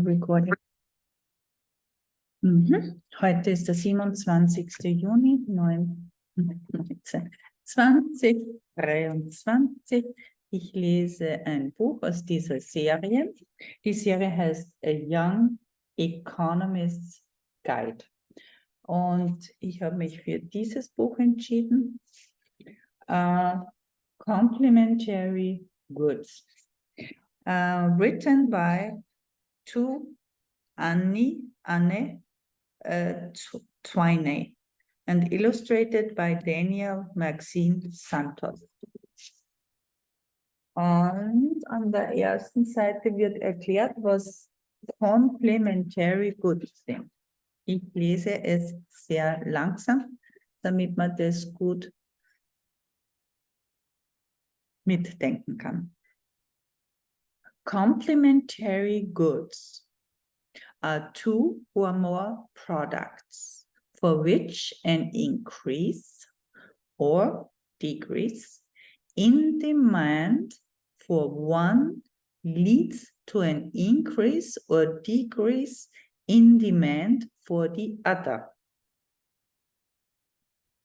recording. Heute ist der 27. Juni 2023. Ich lese ein Buch aus dieser Serie. Die Serie heißt A Young Economist's Guide. Und ich habe mich für dieses Buch entschieden. Complementary Goods. Written by Tu-Anne Tweinney and illustrated by Danyel Maxin Santos. Und an der ersten Seite wird erklärt, was Complementary Goods sind. Ich lese es sehr langsam, damit man das gut mitdenken kann. Complementary goods are two or more products for which an increase or decrease in demand for one leads to an increase or decrease in demand for the other.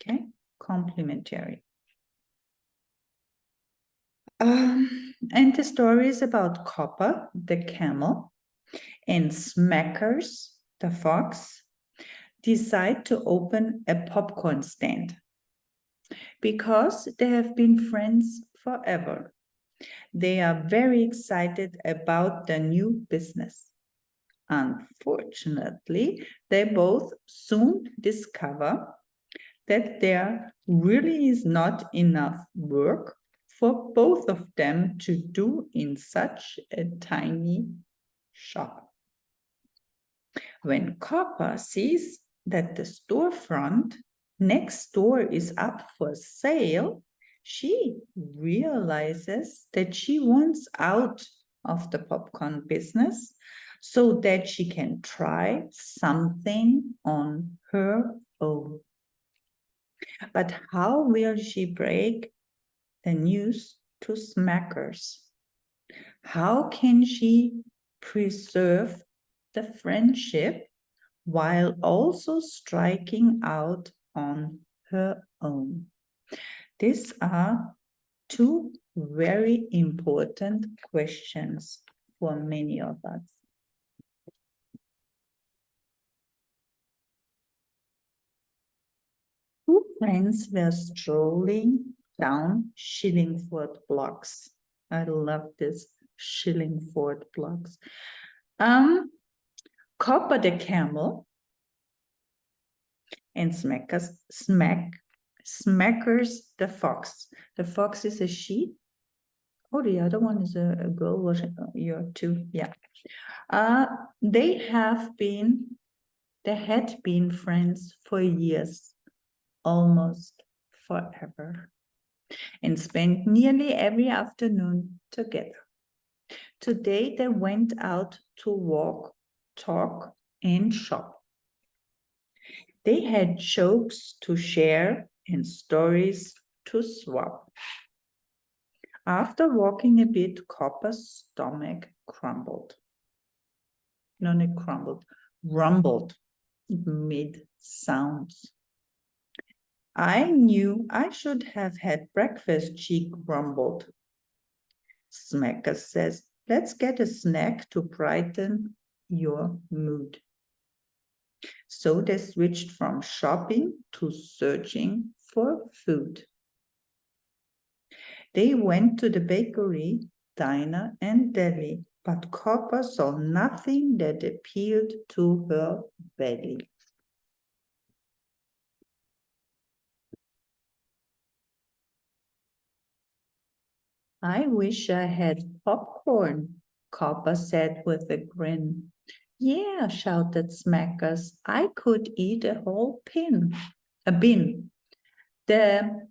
Okay, complementary. And the story is about Copper, the camel, and Smackers, the fox, decide to open a popcorn stand because they have been friends forever. They are very excited about the new business. Unfortunately, they both soon discover that there really is not enough work for both of them to do in such a tiny shop. When Copper sees that the storefront next door is up for sale, she realizes that she wants out of the popcorn business so that she can try something on her own. But how will she break the news to Smackers? How can she preserve the friendship while also striking out on her own? These are two very important questions for many of us. Two friends were strolling down Shillingford blocks. I love this, Shillingford blocks. Copper the camel and Smackers the fox. The fox is a she. Oh, the other one is a girl. Was it? You're two, yeah. They had been friends for years, almost forever, and spent nearly every afternoon together. Today they went out to walk, talk, and shop. They had jokes to share and stories to swap. After walking a bit, Copper's stomach crumbled. No, not crumbled, rumbled. It made sounds. I knew I should have had breakfast, she grumbled. Smacker says, let's get a snack to brighten your mood. So they switched from shopping to searching for food. They went to the bakery, diner, and deli, but Copper saw nothing that appealed to her belly. I wish I had popcorn, Copper said with a grin. Yeah, shouted Smackers, I could eat a whole bin. The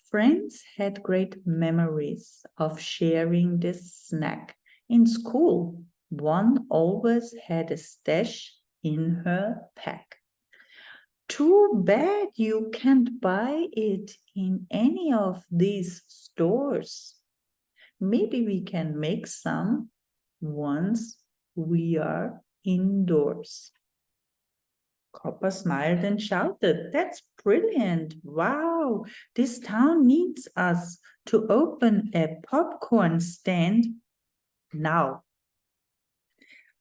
friends had great memories of sharing this snack. In school, one always had a stash in her pack. Too bad you can't buy it in any of these stores. Maybe we can make some once we are indoors. Copper smiled and shouted, "That's brilliant. Wow, this town needs us to open a popcorn stand now.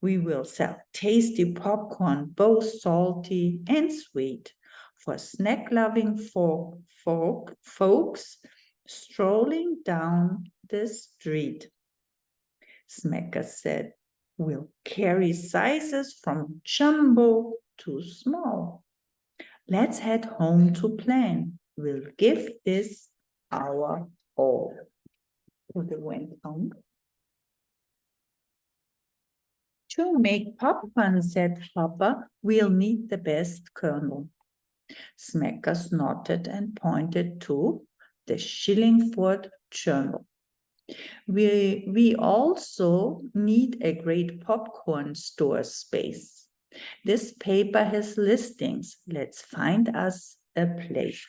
We will sell tasty popcorn, both salty and sweet, for snack-loving folks strolling down the street." Smacker said, "We'll carry sizes from jumbo to small. Let's head home to plan. We'll give this our all." So they went home. "To make popcorn," said Hopper, "we'll need the best kernel." Smackers nodded and pointed to the Schillingford Journal. We also need a great popcorn store space. This paper has listings. Let's find us a place.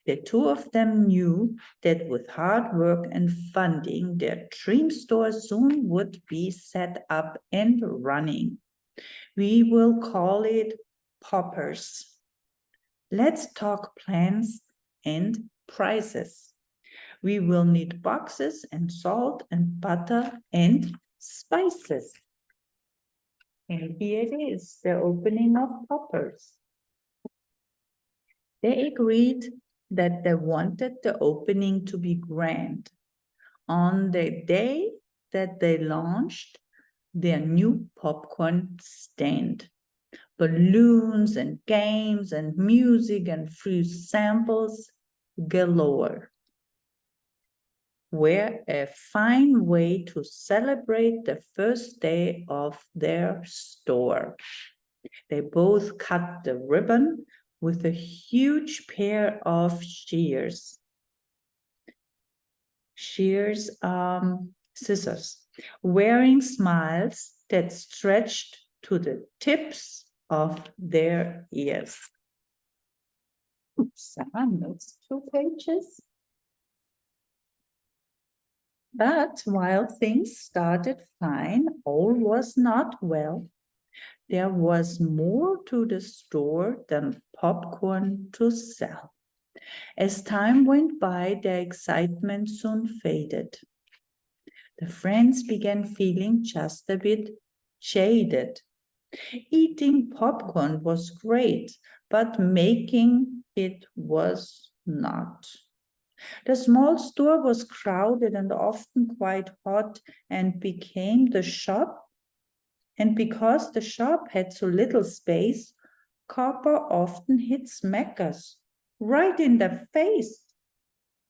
The two of them knew that with hard work and funding, their dream store soon would be set up and running. "We will call it Poppers. Let's talk plans and prices. We will need boxes and salt and butter and spices." And here it is, the opening of Poppers. They agreed that they wanted the opening to be grand. On the day that they launched their new popcorn stand, balloons and games and music and free samples galore were a fine way to celebrate the first day of their store. They both cut the ribbon with a huge pair of scissors, wearing smiles that stretched to the tips of their ears. Someone notes 2 pages. But while things started fine, all was not well. There was more to the store than popcorn to sell. As time went by, their excitement soon faded. The friends began feeling just a bit jaded. Eating popcorn was great, but making it was not. The small store was crowded and often quite hot, and because the shop had so little space, Copper often hit Smackers right in the face.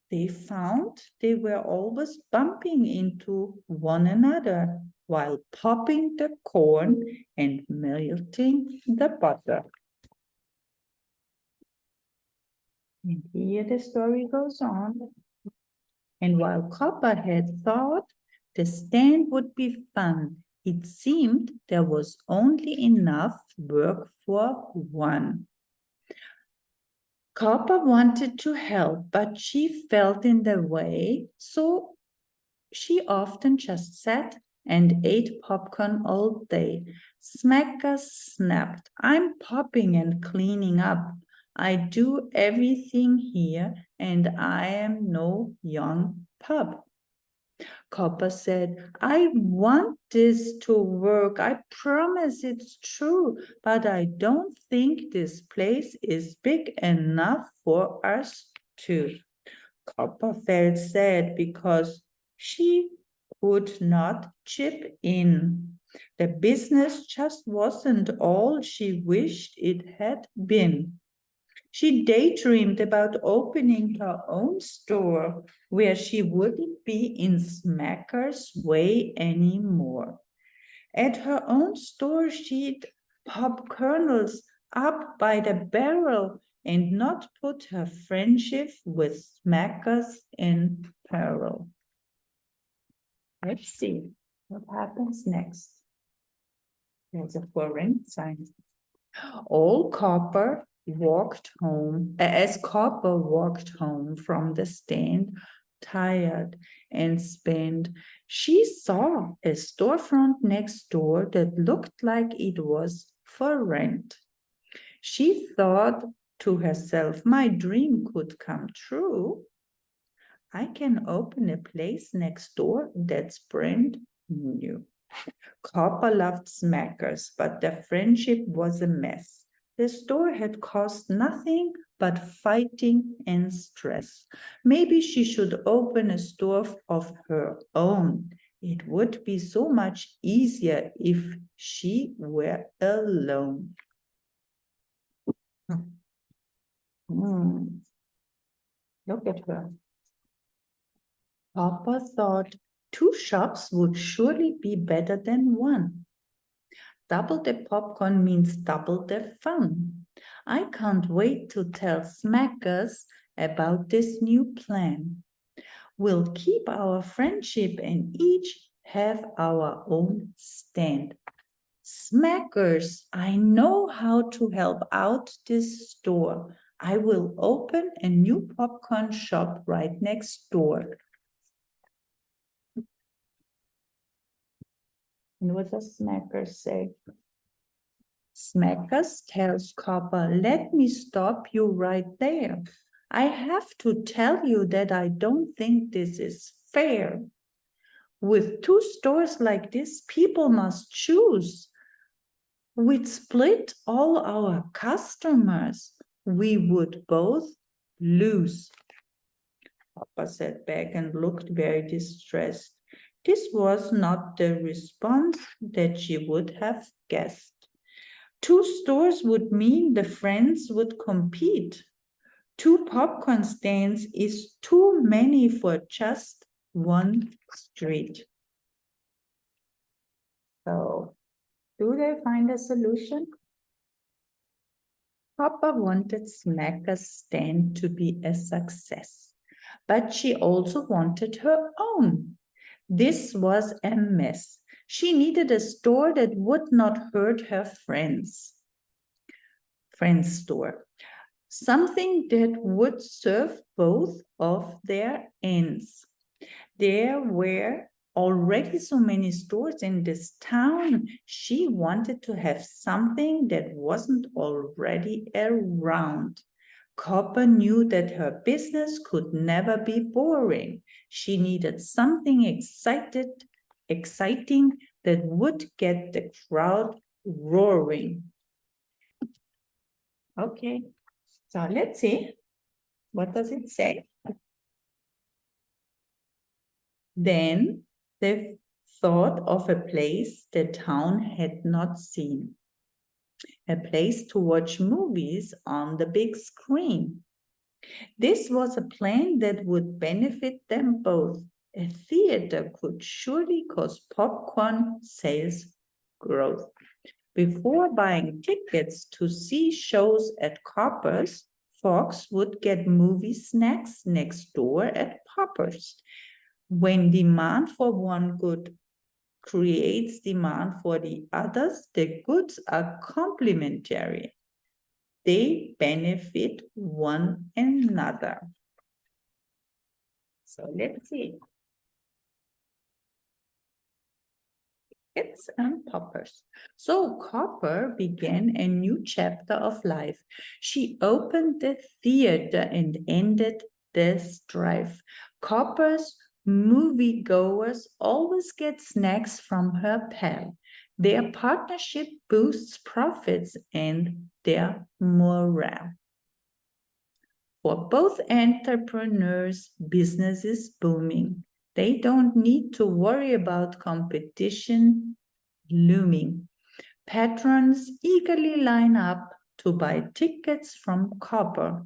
They found they were always bumping into one another while popping the corn and melting the butter. And here the story goes on. And while Copper had thought the stand would be fun, it seemed there was only enough work for one. Copper wanted to help, but she felt in the way, so she often just sat and ate popcorn all day. Smacker snapped, "I'm popping and cleaning up. I do everything here, and I am no young pup." Copper said, "I want this to work. I promise it's true, but I don't think this place is big enough for us two." Copper felt sad because she could not chip in. The business just wasn't all she wished it had been. She daydreamed about opening her own store where she wouldn't be in Smacker's way anymore. At her own store, she'd pop kernels up by the barrel and not put her friendship with Smacker's in peril. Let's see what happens next. There's a foreign sign. As Copper walked home from the stand, tired and spent. She saw a storefront next door that looked like it was for rent. She thought to herself, my dream could come true. I can open a place next door that's brand new. Copper loved Smackers, but their friendship was a mess. The store had cost nothing but fighting and stress. Maybe she should open a store of her own. It would be so much easier if she were alone. Look at her. Papa thought 2 shops would surely be better than 1. Double the popcorn means double the fun. I can't wait to tell Smackers about this new plan. We'll keep our friendship and each have our own stand. Smackers, I know how to help out this store. I will open a new popcorn shop right next door. And what does Smackers say? Smackers tells Copper, let me stop you right there. I have to tell you that I don't think this is fair. With 2 stores like this, people must choose. We'd split all our customers. We would both lose. Papa sat back and looked very distressed. This was not the response that she would have guessed. 2 stores would mean the friends would compete. 2 popcorn stands is too many for just one street. So, do they find a solution? Papa wanted Smacker's stand to be a success, but she also wanted her own. This was a mess. She needed a store that would not hurt her friends' store. Something that would serve both of their ends. There were already so many stores in this town. She wanted to have something that wasn't already around. Copper knew that her business could never be boring. She needed something exciting that would get the crowd roaring. Okay, so let's see. What does it say? Then they thought of a place the town had not seen. A place to watch movies on the big screen. This was a plan that would benefit them both. A theater could surely cause popcorn sales growth. Before buying tickets to see shows at Copper's, Fox would get movie snacks next door at Popper's. When demand for one good creates demand for the others, the goods are complementary. They benefit one another. So let's see. It's Popper's. So Copper began a new chapter of life. She opened the theater and ended the strife. Copper's moviegoers always get snacks from her pal. Their partnership boosts profits and their morale. For both entrepreneurs, business is booming. They don't need to worry about competition looming. Patrons eagerly line up to buy tickets from Copper,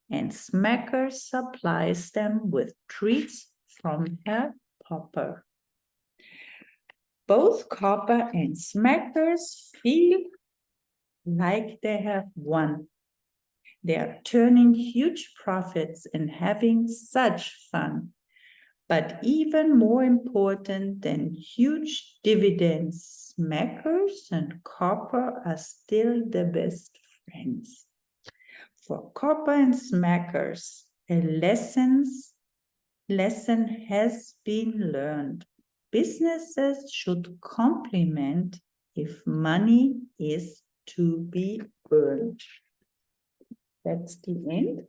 and Smacker supplies them with treats from her Popper. Both Copper and Smackers feel like they have won. They are turning huge profits and having such fun. But even more important than huge dividends, Smackers and Copper are still the best friends. For Copper and Smackers, a lesson lesson has been learned. Businesses should complement if money is to be earned. That's the end.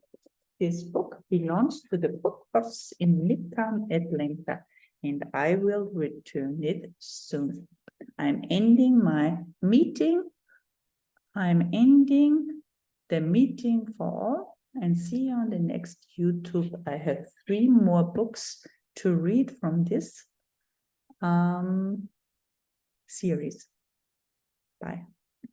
This book belongs to the bookshops in Midtown Atlanta, and I will return it soon. I'm ending my meeting. I'm ending the meeting for all, and see you on the next YouTube. I have 3 more books to read from this series. Bye.